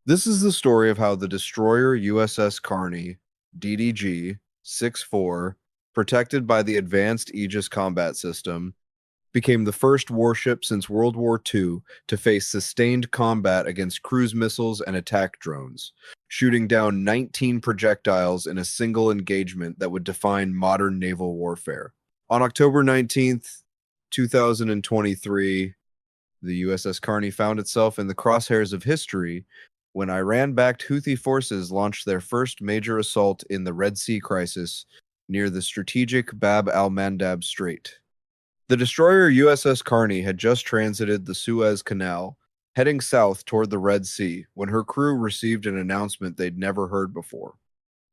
This is the story of how the destroyer USS Carney, DDG-64, protected by the Advanced Aegis Combat System, became the first warship since World War II to face sustained combat against cruise missiles and attack drones, shooting down 19 projectiles in a single engagement that would define modern naval warfare. On October 19th, 2023, the USS Carney found itself in the crosshairs of history when Iran-backed Houthi forces launched their first major assault in the Red Sea crisis near the strategic Bab al-Mandab Strait. The destroyer USS Carney had just transited the Suez Canal, heading south toward the Red Sea, when her crew received an announcement they'd never heard before.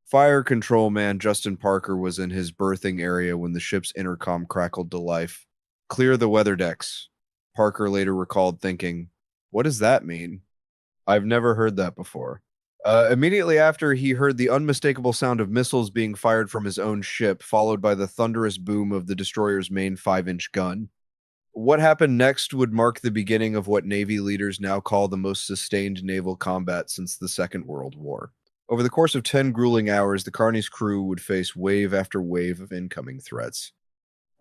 Fire control man Justin Parker was in his berthing area when the ship's intercom crackled to life. "Clear the weather decks." Parker later recalled thinking, "What does that mean? I've never heard that before." Immediately after, he heard the unmistakable sound of missiles being fired from his own ship, followed by the thunderous boom of the destroyer's main 5-inch gun. What happened next would mark the beginning of what Navy leaders now call the most sustained naval combat since the Second World War. Over the course of 10 grueling hours, the Carney's crew would face wave after wave of incoming threats,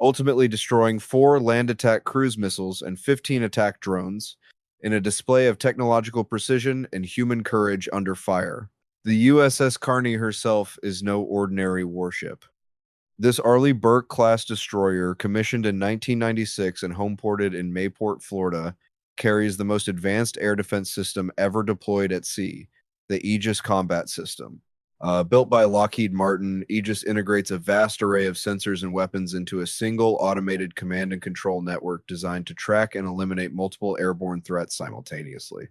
ultimately destroying 4 land attack cruise missiles and 15 attack drones, in a display of technological precision and human courage under fire. The USS Carney herself is no ordinary warship. This Arleigh Burke-class destroyer, commissioned in 1996 and homeported in Mayport, Florida, carries the most advanced air defense system ever deployed at sea, the Aegis Combat System. Built by Lockheed Martin, Aegis integrates a vast array of sensors and weapons into a single automated command and control network designed to track and eliminate multiple airborne threats simultaneously.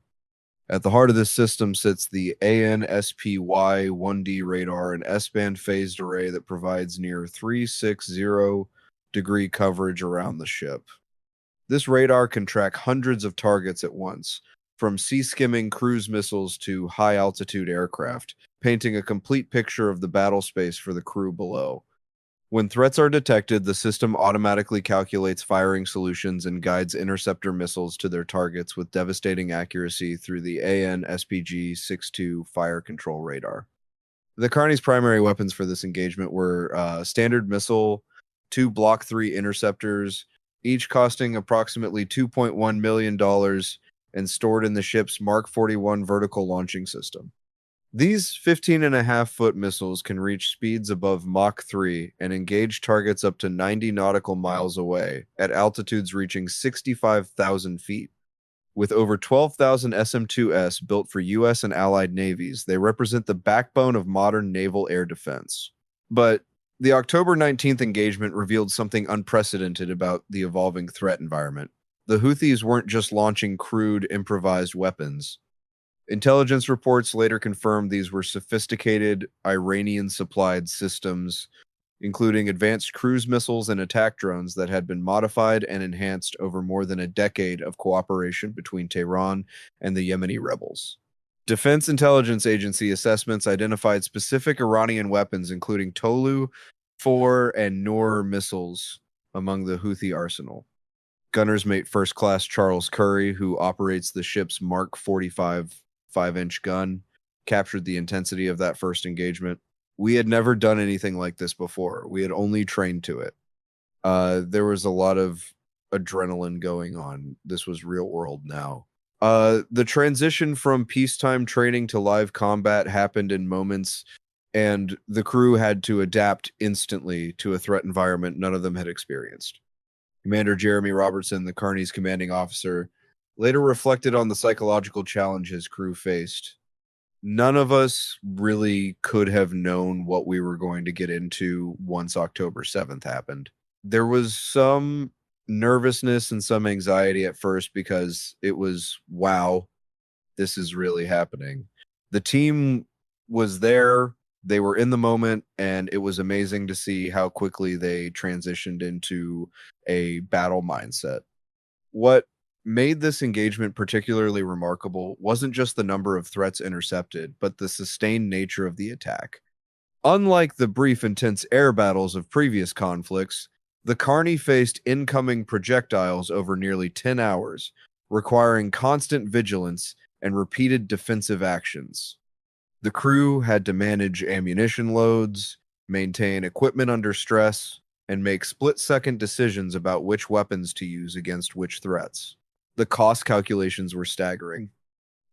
At the heart of this system sits the ANSPY-1D radar, an S-band phased array that provides near 360-degree coverage around the ship. This radar can track hundreds of targets at once, from sea-skimming cruise missiles to high-altitude aircraft, painting a complete picture of the battle space for the crew below. When threats are detected, the system automatically calculates firing solutions and guides interceptor missiles to their targets with devastating accuracy through the AN-SPG-62 fire control radar. The Carney's primary weapons for this engagement were standard missile, 2 Block 3 interceptors, each costing approximately $2.1 million and stored in the ship's Mark 41 vertical launching system. These 15.5-foot missiles can reach speeds above Mach 3 and engage targets up to 90 nautical miles away at altitudes reaching 65,000 feet. With over 12,000 SM-2S built for U.S. and allied navies, they represent the backbone of modern naval air defense. But the October 19th engagement revealed something unprecedented about the evolving threat environment. The Houthis weren't just launching crude, improvised weapons. Intelligence reports later confirmed these were sophisticated Iranian-supplied systems, including advanced cruise missiles and attack drones that had been modified and enhanced over more than a decade of cooperation between Tehran and the Yemeni rebels. Defense Intelligence Agency assessments identified specific Iranian weapons, including Tolu, 4, and Noor missiles, among the Houthi arsenal. Gunner's Mate First Class Charles Curry, who operates the ship's Mark 45 5-inch gun, captured the intensity of that first engagement. We had never done anything like this before. We had only trained to it. There was a lot of adrenaline going on. This was real world now. The transition from peacetime training to live combat happened in moments, and the crew had to adapt instantly to a threat environment none of them had experienced. Commander Jeremy Robertson, the Carney's commanding officer, later reflected on the psychological challenge his crew faced. None of us really could have known what we were going to get into once October 7th happened. There was some nervousness and some anxiety at first because it was, wow, this is really happening. The team was there, they were in the moment, and it was amazing to see how quickly they transitioned into a battle mindset. What made this engagement particularly remarkable wasn't just the number of threats intercepted, but the sustained nature of the attack. Unlike the brief, intense air battles of previous conflicts, the Carney faced incoming projectiles over nearly 10 hours, requiring constant vigilance and repeated defensive actions. The crew had to manage ammunition loads, maintain equipment under stress, and make split-second decisions about which weapons to use against which threats. The cost calculations were staggering.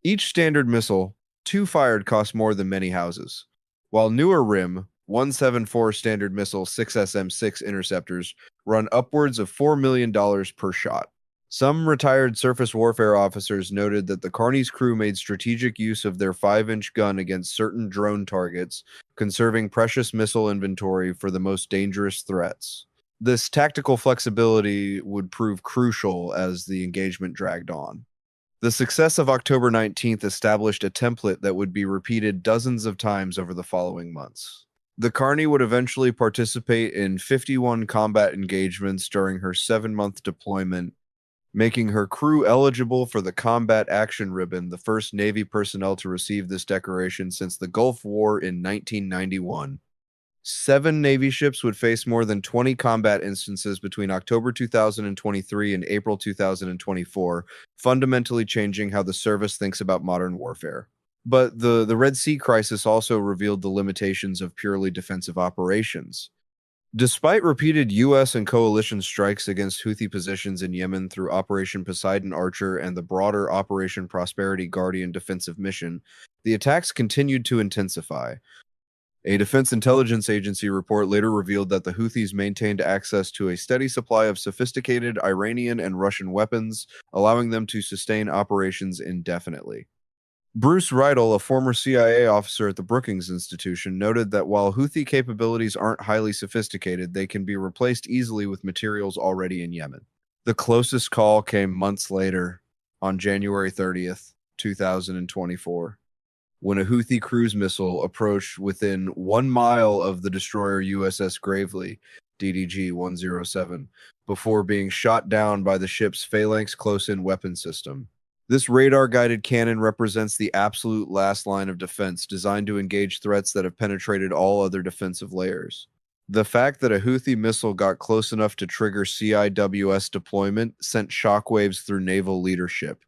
Each standard missile, 2 fired, cost more than many houses, while newer RIM 174 standard missile 6SM6 interceptors run upwards of $4 million per shot. Some retired surface warfare officers noted that the Carney's crew made strategic use of their 5-inch gun against certain drone targets, conserving precious missile inventory for the most dangerous threats. This tactical flexibility would prove crucial as the engagement dragged on. The success of October 19th established a template that would be repeated dozens of times over the following months. The Carney would eventually participate in 51 combat engagements during her 7-month deployment, making her crew eligible for the Combat Action Ribbon, the first Navy personnel to receive this decoration since the Gulf War in 1991. 7 Navy ships would face more than 20 combat instances between October 2023 and April 2024, fundamentally changing how the service thinks about modern warfare. But the Red Sea crisis also revealed the limitations of purely defensive operations. Despite repeated U.S. and coalition strikes against Houthi positions in Yemen through Operation Poseidon Archer and the broader Operation Prosperity Guardian defensive mission, the attacks continued to intensify. A Defense Intelligence Agency report later revealed that the Houthis maintained access to a steady supply of sophisticated Iranian and Russian weapons, allowing them to sustain operations indefinitely. Bruce Riedel, a former CIA officer at the Brookings Institution, noted that while Houthi capabilities aren't highly sophisticated, they can be replaced easily with materials already in Yemen. The closest call came months later, on January 30th, 2024, when a Houthi cruise missile approached within 1 mile of the destroyer USS Gravely, DDG-107, before being shot down by the ship's Phalanx close-in weapon system. This radar-guided cannon represents the absolute last line of defense, designed to engage threats that have penetrated all other defensive layers. The fact that a Houthi missile got close enough to trigger CIWS deployment sent shockwaves through naval leadership.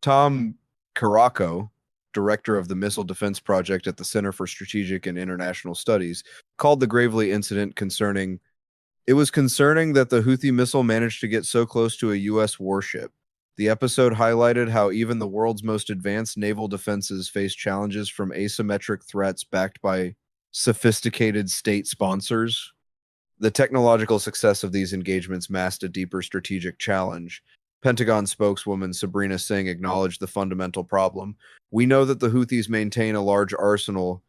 Tom Caraco, director of the Missile Defense Project at the Center for Strategic and International Studies, called the Gravely incident concerning. It was concerning that the Houthi missile managed to get so close to a U.S. warship. The episode highlighted how even the world's most advanced naval defenses face challenges from asymmetric threats backed by sophisticated state sponsors. The technological success of these engagements masked a deeper strategic challenge. Pentagon spokeswoman Sabrina Singh acknowledged the fundamental problem. We know that the Houthis maintain a large arsenal.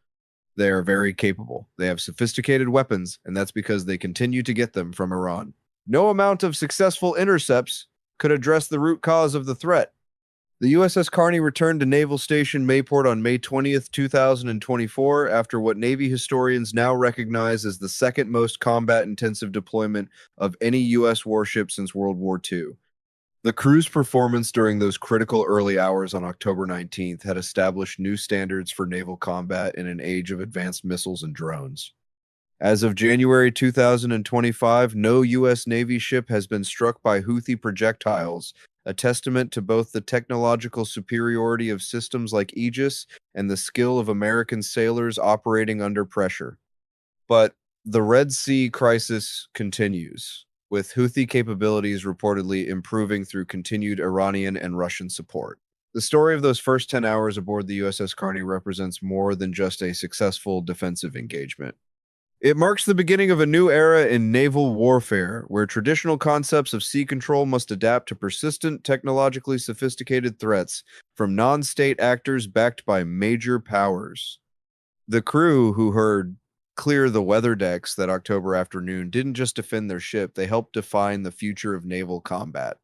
They are very capable. They have sophisticated weapons, and that's because they continue to get them from Iran. No amount of successful intercepts could address the root cause of the threat. The USS Carney returned to Naval Station Mayport on May 20th, 2024, after what Navy historians now recognize as the second most combat-intensive deployment of any U.S. warship since World War II. The crew's performance during those critical early hours on October 19th had established new standards for naval combat in an age of advanced missiles and drones. As of January 2025, no U.S. Navy ship has been struck by Houthi projectiles, a testament to both the technological superiority of systems like Aegis and the skill of American sailors operating under pressure. But the Red Sea crisis continues, with Houthi capabilities reportedly improving through continued Iranian and Russian support. The story of those first 10 hours aboard the USS Carney represents more than just a successful defensive engagement. It marks the beginning of a new era in naval warfare, where traditional concepts of sea control must adapt to persistent, technologically sophisticated threats from non-state actors backed by major powers. The crew who heard clear the weather decks that October afternoon didn't just defend their ship, they helped define the future of naval combat.